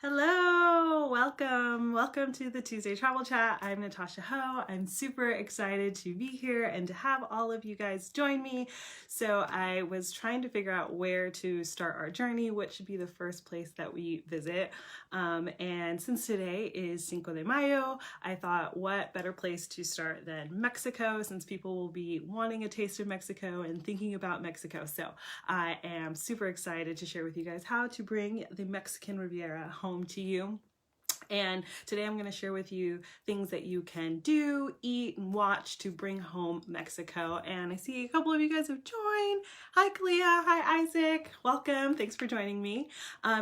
Hello, welcome to the Tuesday Travel Chat. I'm Natasha Ho. I'm super excited to be here and to have all of you guys join me. So I was trying to figure out where to start our journey, what should be the first place that we visit. And since today is Cinco de Mayo, I thought what better place to start than Mexico, since people will be wanting a taste of Mexico and thinking about Mexico. So I am super excited to share with you guys how to bring the Mexican Riviera home to you. And today I'm going to share with you things that you can do, eat, and watch to bring home Mexico. And I see a couple of you guys have joined. Hi, Clea. Hi, Isaac. Welcome. Thanks for joining me.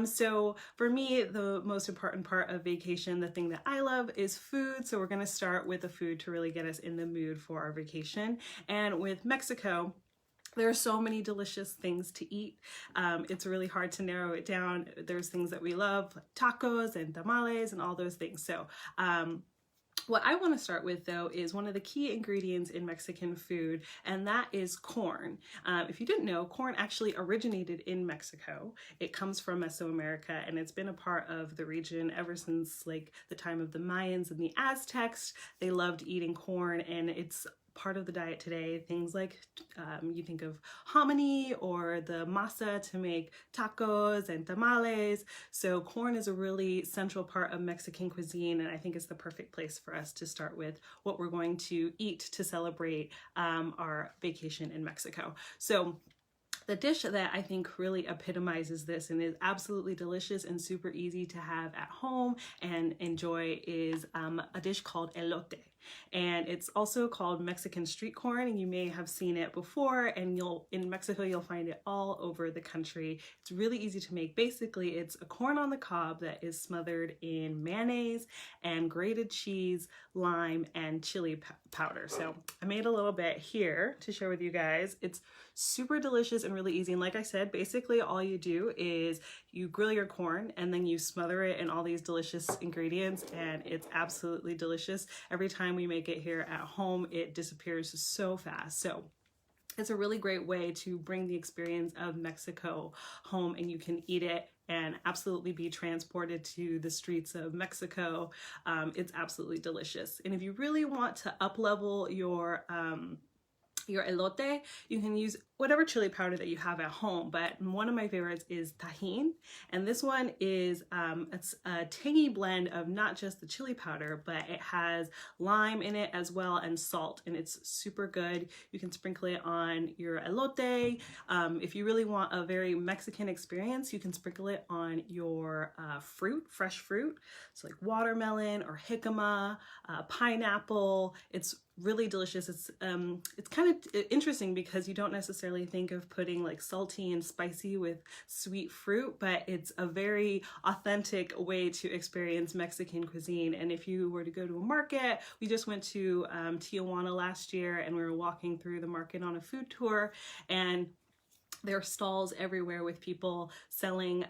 So for me, the most important part of vacation, the thing that I love is food. So we're going to start with the food to really get us in the mood for our vacation. And with Mexico, there are so many delicious things to eat. It's really hard to narrow it down. There's things that we love, like tacos and tamales and all those things. So what I want to start with, though, is one of the key ingredients in Mexican food, and that is corn. If you didn't know, corn actually originated in Mexico. It comes from Mesoamerica, and it's been a part of the region ever since like the time of the Mayans and the Aztecs. They loved eating corn, and it's part of the diet today. Things like you think of hominy or the masa to make tacos and tamales. So corn is a really central part of Mexican cuisine, and I think it's the perfect place for us to start with what we're going to eat to celebrate our vacation in Mexico. So the dish that I think really epitomizes this and is absolutely delicious and super easy to have at home and enjoy is a dish called elote. And it's also called Mexican street corn, and you may have seen it before, and in Mexico you'll find it all over the country. It's really easy to make. Basically, it's a corn on the cob that is smothered in mayonnaise and grated cheese, lime, and chili powder. So I made a little bit here to share with you guys. It's super delicious and really easy. And like I said, basically all you do is you grill your corn and then you smother it in all these delicious ingredients, and it's absolutely delicious. Every time we make it here at home, it disappears so fast. So it's a really great way to bring the experience of Mexico home, and you can eat it and absolutely be transported to the streets of Mexico. It's absolutely delicious. And if you really want to up-level your elote, you can use whatever chili powder that you have at home, but one of my favorites is Tajín, and this one is it's a tangy blend of not just the chili powder, but it has lime in it as well and salt, and it's super good. You can sprinkle it on your elote. If you really want a very Mexican experience, you can sprinkle it on your fresh fruit, so like watermelon or jicama, pineapple. It's really delicious. It's kind of interesting because you don't necessarily think of putting like salty and spicy with sweet fruit, but it's a very authentic way to experience Mexican cuisine. And if you were to go to a market, we just went to Tijuana last year, and we were walking through the market on a food tour, and there are stalls everywhere with people selling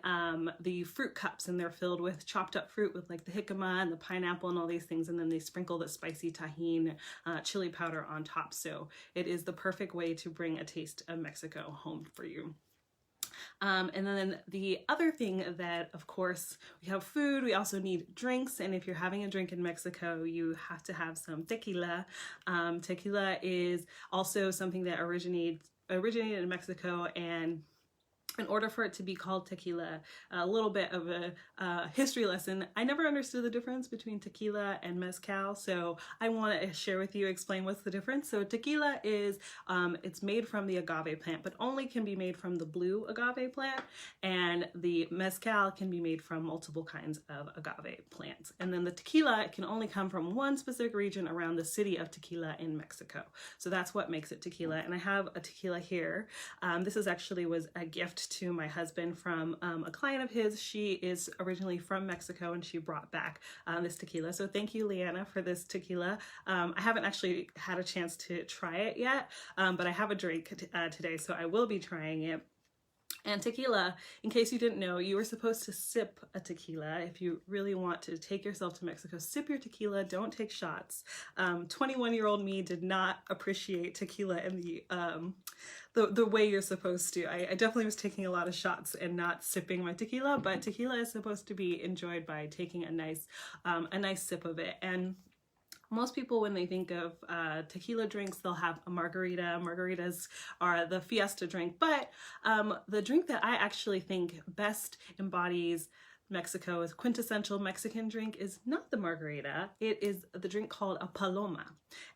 the fruit cups, and they're filled with chopped up fruit with like the jicama and the pineapple and all these things, and then they sprinkle the spicy Tajín chili powder on top. So it is the perfect way to bring a taste of Mexico home for you. And then the other thing that, of course, we have food, we also need drinks. And if you're having a drink in Mexico, you have to have some tequila. Tequila is also something that originated in Mexico, and in order for it to be called tequila, a little bit of a history lesson. I never understood the difference between tequila and mezcal, so I want to share with you, explain what's the difference. So tequila is, it's made from the agave plant, but only can be made from the blue agave plant, and the mezcal can be made from multiple kinds of agave plants. And then the tequila can only come from one specific region around the city of Tequila in Mexico. So that's what makes it tequila. And I have a tequila here. This was a gift to my husband from a client of his. She is originally from Mexico, and she brought back this tequila. So thank you, Leanna, for this tequila. I haven't actually had a chance to try it yet, but I have a drink today, so I will be trying it. And tequila, in case you didn't know, you were supposed to sip a tequila. If you really want to take yourself to Mexico, sip your tequila, don't take shots. 21-year-old me did not appreciate tequila in the way you're supposed to. I definitely was taking a lot of shots and not sipping my tequila, but tequila is supposed to be enjoyed by taking a nice sip of it. And most people, when they think of tequila drinks, they'll have a margarita. Margaritas are the fiesta drink, but the drink that I actually think best embodies Mexico's quintessential Mexican drink is not the margarita. It is the drink called a paloma.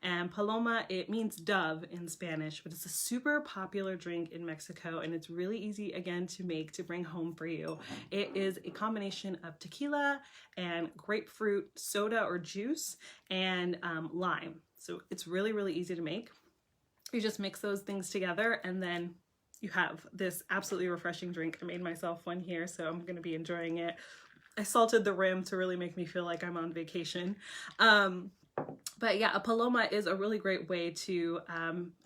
And paloma, it means dove in Spanish, but it's a super popular drink in Mexico, and it's really easy, again, to make, to bring home for you. It is a combination of tequila and grapefruit soda or juice and lime. So it's really, really easy to make. You just mix those things together, and then you have this absolutely refreshing drink. I made myself one here, so I'm going to be enjoying it. I salted the rim to really make me feel like I'm on vacation. But yeah, a paloma is a really great way to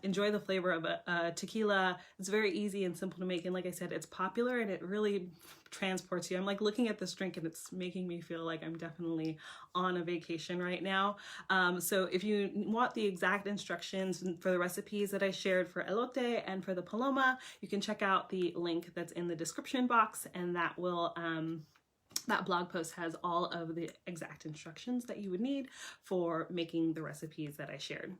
enjoy the flavor of a tequila. It's very easy and simple to make, and like I said, it's popular and it really transports you. I'm like looking at this drink and it's making me feel like I'm definitely on a vacation right now. So if you want the exact instructions for the recipes that I shared for elote and for the paloma, you can check out the link that's in the description box, and that will that blog post has all of the exact instructions that you would need for making the recipes that I shared.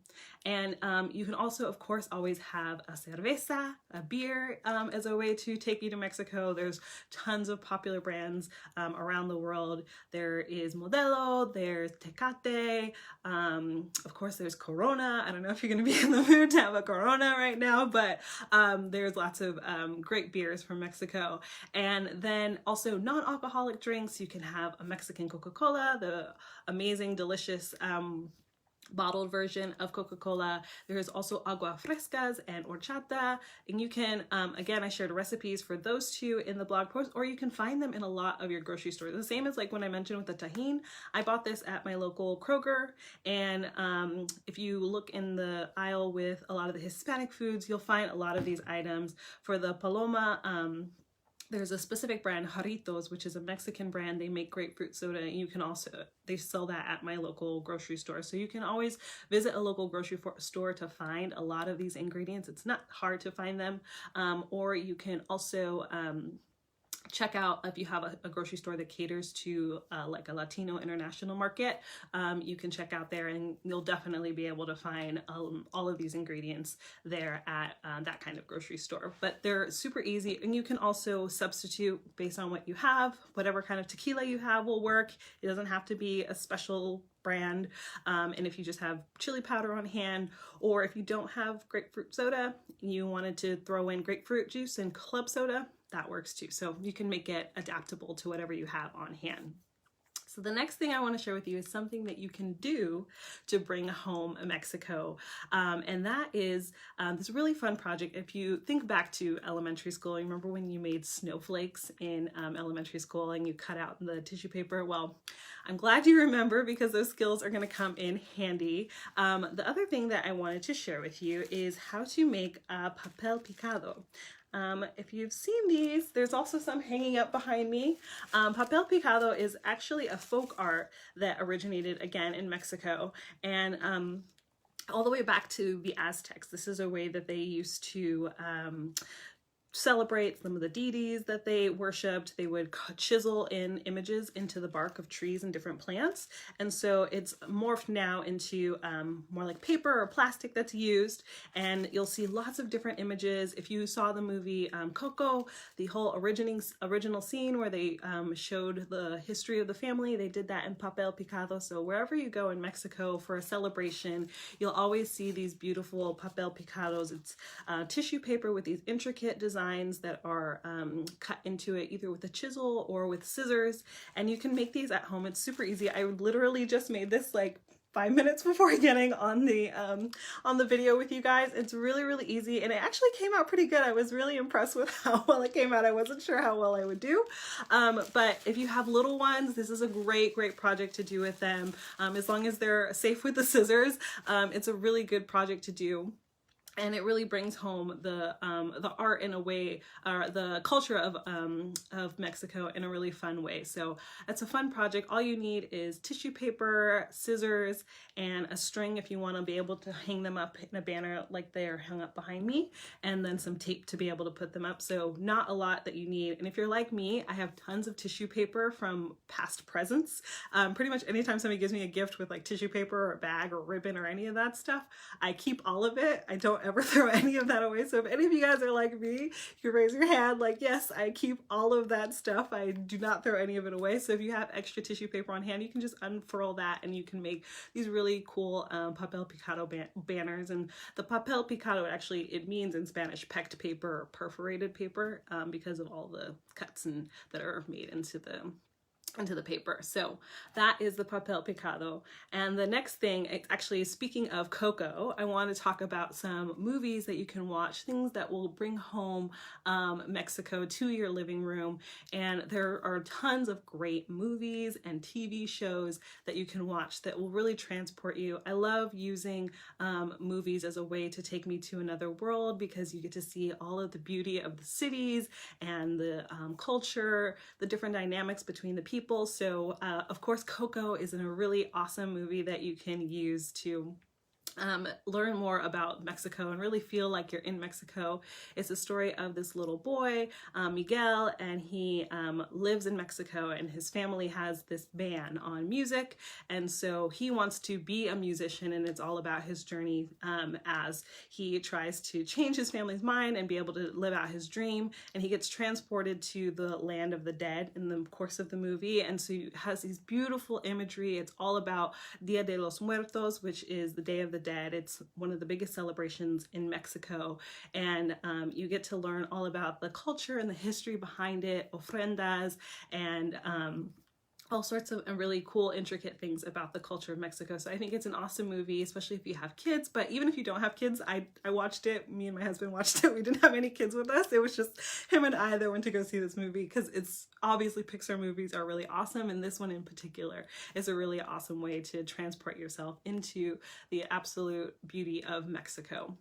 And you can also, of course, always have a cerveza, a beer, as a way to take you to Mexico. There's tons of popular brands around the world. There is Modelo, there's Tecate, of course there's Corona. I don't know if you're going to be in the mood to have a Corona right now, but there's lots of great beers from Mexico. And then also non-alcoholic drinks. You can have a Mexican Coca-Cola, the amazing, delicious bottled version of Coca-Cola. There's also agua frescas and horchata, and you can, again, I shared recipes for those two in the blog post, or you can find them in a lot of your grocery stores. The same as like when I mentioned with the tajin, I bought this at my local Kroger, and if you look in the aisle with a lot of the Hispanic foods, you'll find a lot of these items. For the paloma, there's a specific brand, Jarritos, which is a Mexican brand. They make grapefruit soda. You can also, they sell that at my local grocery store. So you can always visit a local grocery store to find a lot of these ingredients. It's not hard to find them. Or you can also check out, if you have a grocery store that caters to like a Latino international market, you can check out there and you'll definitely be able to find all of these ingredients there at that kind of grocery store. But they're super easy, and you can also substitute based on what you have. Whatever kind of tequila you have will work. It doesn't have to be a special brand, and if you just have chili powder on hand, or if you don't have grapefruit soda, you wanted to throw in grapefruit juice and club soda, that works too. So you can make it adaptable to whatever you have on hand. So the next thing I want to share with you is something that you can do to bring home Mexico. And that is this really fun project. If you think back to elementary school, you remember when you made snowflakes in elementary school and you cut out the tissue paper? Well, I'm glad you remember, because those skills are going to come in handy. The other thing that I wanted to share with you is how to make a papel picado. If you've seen these, there's also some hanging up behind me. Papel picado is actually a folk art that originated again in Mexico, and all the way back to the Aztecs. This is a way that they used to celebrate some of the deities that they worshipped. They would chisel in images into the bark of trees and different plants. And so it's morphed now into more like paper or plastic that's used. And you'll see lots of different images. If you saw the movie Coco, the whole original scene where they showed the history of the family, they did that in papel picado. So wherever you go in Mexico for a celebration, you'll always see these beautiful papel picados. It's tissue paper with these intricate designs that are cut into it either with a chisel or with scissors, and you can make these at home. It's super easy. I literally just made this like 5 minutes before getting on the video with you guys. It's really, really easy, and it actually came out pretty good. I was really impressed with how well it came out. I wasn't sure how well I would do, but if you have little ones, this is a great project to do with them. As long as they're safe with the scissors, it's a really good project to do. and it really brings home the art in a way, the culture of Mexico in a really fun way. So it's a fun project. All you need is tissue paper, scissors, and a string if you want to be able to hang them up in a banner like they're hung up behind me, and then some tape to be able to put them up. So not a lot that you need. And if you're like me, I have tons of tissue paper from past presents. Pretty much anytime somebody gives me a gift with like tissue paper or a bag or ribbon or any of that stuff, I keep all of it. I don't ever throw any of that away. So if any of you guys are like me, you raise your hand like, yes, I keep all of that stuff. I do not throw any of it away. So if you have extra tissue paper on hand, you can just unfurl that and you can make these really cool papel picado banners. And the papel picado, actually, it means in Spanish pecked paper or perforated paper, because of all the cuts that are made into the paper. So that is the papel picado. And the next thing, actually, speaking of cocoa, I want to talk about some movies that you can watch, things that will bring home Mexico to your living room. And there are tons of great movies and TV shows that you can watch that will really transport you. I love using movies as a way to take me to another world, because you get to see all of the beauty of the cities and the culture, the different dynamics between the people. So of course, Coco is a really awesome movie that you can use to learn more about Mexico and really feel like you're in Mexico. It's the story of this little boy, Miguel, and he lives in Mexico, and his family has this ban on music, and so he wants to be a musician, and it's all about his journey as he tries to change his family's mind and be able to live out his dream, and he gets transported to the land of the dead in the course of the movie, and so it has these beautiful imagery. It's all about Dia de los Muertos, which is the Day of the Dead. It's one of the biggest celebrations in Mexico, and you get to learn all about the culture and the history behind it, ofrendas, and all sorts of really cool, intricate things about the culture of Mexico. So I think it's an awesome movie, especially if you have kids. But even if you don't have kids, I watched it. Me and my husband watched it. We didn't have any kids with us. It was just him and I that went to go see this movie, because it's obviously Pixar movies are really awesome. And this one in particular is a really awesome way to transport yourself into the absolute beauty of Mexico.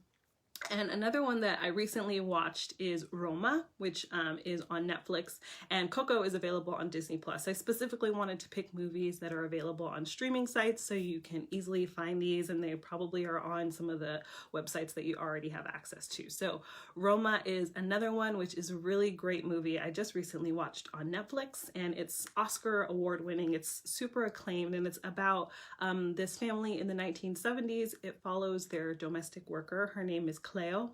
And another one that I recently watched is Roma, which is on Netflix, and Coco is available on Disney+. I specifically wanted to pick movies that are available on streaming sites so you can easily find these, and they probably are on some of the websites that you already have access to. So Roma is another one, which is a really great movie I just recently watched on Netflix, and it's Oscar award winning. It's super acclaimed, and it's about this family in the 1970s. It follows their domestic worker. Her name is Cleo,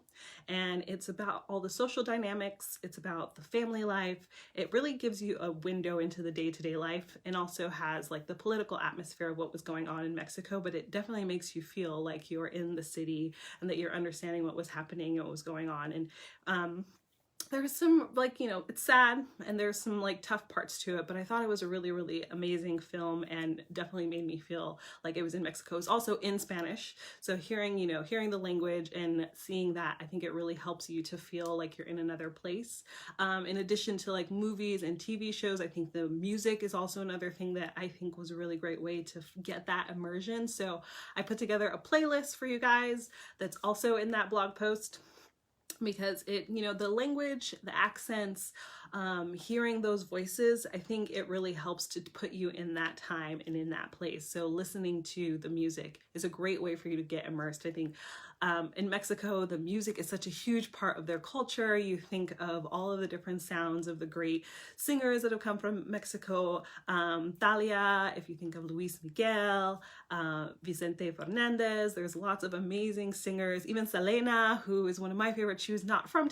and it's about all the social dynamics. It's about the family life. It really gives you a window into the day-to-day life, and also has like the political atmosphere of what was going on in Mexico, but it definitely makes you feel like you're in the city and that you're understanding what was happening and what was going on. And there's some, like, you know, it's sad and there's some like tough parts to it, but I thought it was a really, really amazing film, and definitely made me feel like it was in Mexico. It's also in Spanish, so hearing the language and seeing that, I think it really helps you to feel like you're in another place. In addition to like movies and TV shows, I think the music is also another thing that I think was a really great way to get that immersion. So I put together a playlist for you guys that's also in that blog post, because it, you know, the language, the accents, hearing those voices, I think it really helps to put you in that time and in that place. So listening to the music is a great way for you to get immersed. I think in Mexico, the music is such a huge part of their culture. You think of all of the different sounds of the great singers that have come from Mexico. Thalia, if you think of Luis Miguel, Vicente Fernandez, there's lots of amazing singers. Even Selena, who is one of my favorites. She was not from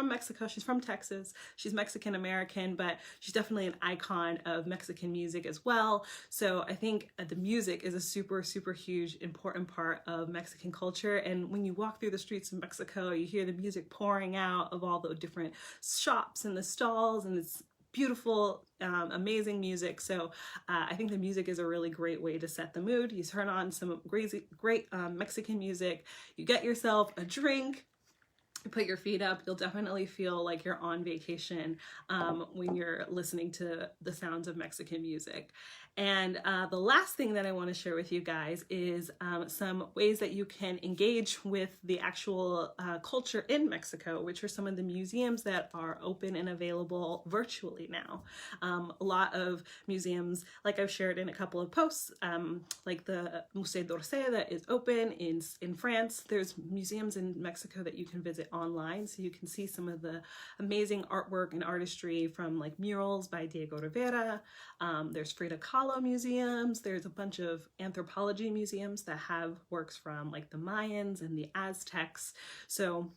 Mexico, she's from Texas. She's Mexican American, but she's definitely an icon of Mexican music as well. So I think the music is a super, super huge, important part of Mexican culture. And when you walk through the streets of Mexico, you hear the music pouring out of all the different shops and the stalls, and it's beautiful, amazing music. So I think the music is a really great way to set the mood. You turn on some great Mexican music, you get yourself a drink, put your feet up, you'll definitely feel like you're on vacation when you're listening to the sounds of Mexican music. And the last thing that I want to share with you guys is some ways that you can engage with the actual culture in Mexico, which are some of the museums that are open and available virtually now. A lot of museums, like I've shared in a couple of posts, like the Musée d'Orsay that is open in France. There's museums in Mexico that you can visit online, so you can see some of the amazing artwork and artistry from like murals by Diego Rivera. There's Frida Kahlo museums. There's a bunch of anthropology museums that have works from like the Mayans and the Aztecs. So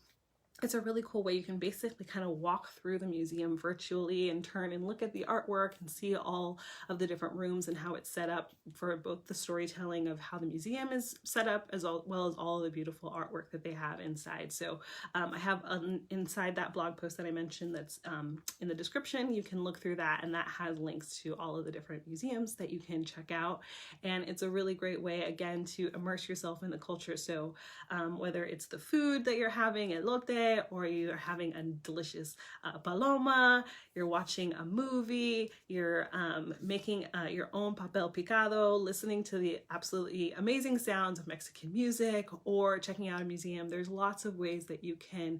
it's a really cool way. You can basically kind of walk through the museum virtually and turn and look at the artwork and see all of the different rooms and how it's set up for both the storytelling of how the museum is set up as well as all of the beautiful artwork that they have inside. So I have inside that blog post that I mentioned that's in the description, you can look through that, and that has links to all of the different museums that you can check out. And it's a really great way, again, to immerse yourself in the culture. So whether it's the food that you're having at Lotte, or you're having a delicious paloma, you're watching a movie, you're making your own papel picado, listening to the absolutely amazing sounds of Mexican music, or checking out a museum. There's lots of ways that you can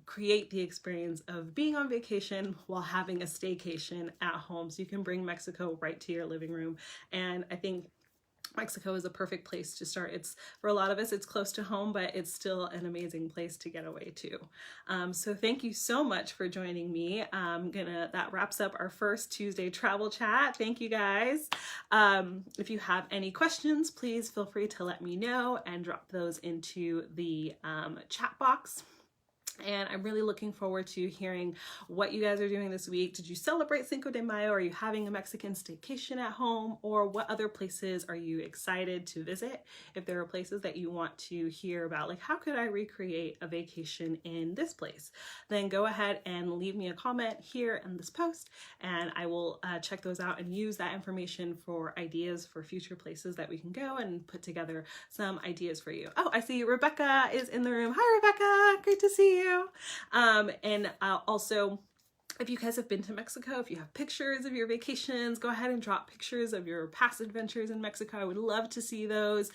create the experience of being on vacation while having a staycation at home. So you can bring Mexico right to your living room. And I think Mexico is a perfect place to start. It's, for a lot of us, it's close to home, but it's still an amazing place to get away to. So thank you so much for joining me. That wraps up our first Tuesday travel chat. Thank you guys. If you have any questions, please feel free to let me know and drop those into the chat box. And I'm really looking forward to hearing what you guys are doing this week. Did you celebrate Cinco de Mayo? Are you having a Mexican staycation at home? Or what other places are you excited to visit? If there are places that you want to hear about, like how could I recreate a vacation in this place? Then go ahead and leave me a comment here in this post, and I will check those out and use that information for ideas for future places that we can go and put together some ideas for you. Oh, I see Rebecca is in the room. Hi, Rebecca. Great to see you. Also, if you guys have been to Mexico, if you have pictures of your vacations, go ahead and drop pictures of your past adventures in Mexico. I would love to see those.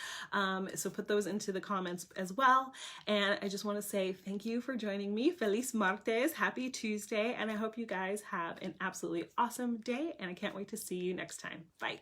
So put those into the comments as well. And I just want to say thank you for joining me. Feliz martes, happy Tuesday. And I hope you guys have an absolutely awesome day. And I can't wait to see you next time. Bye.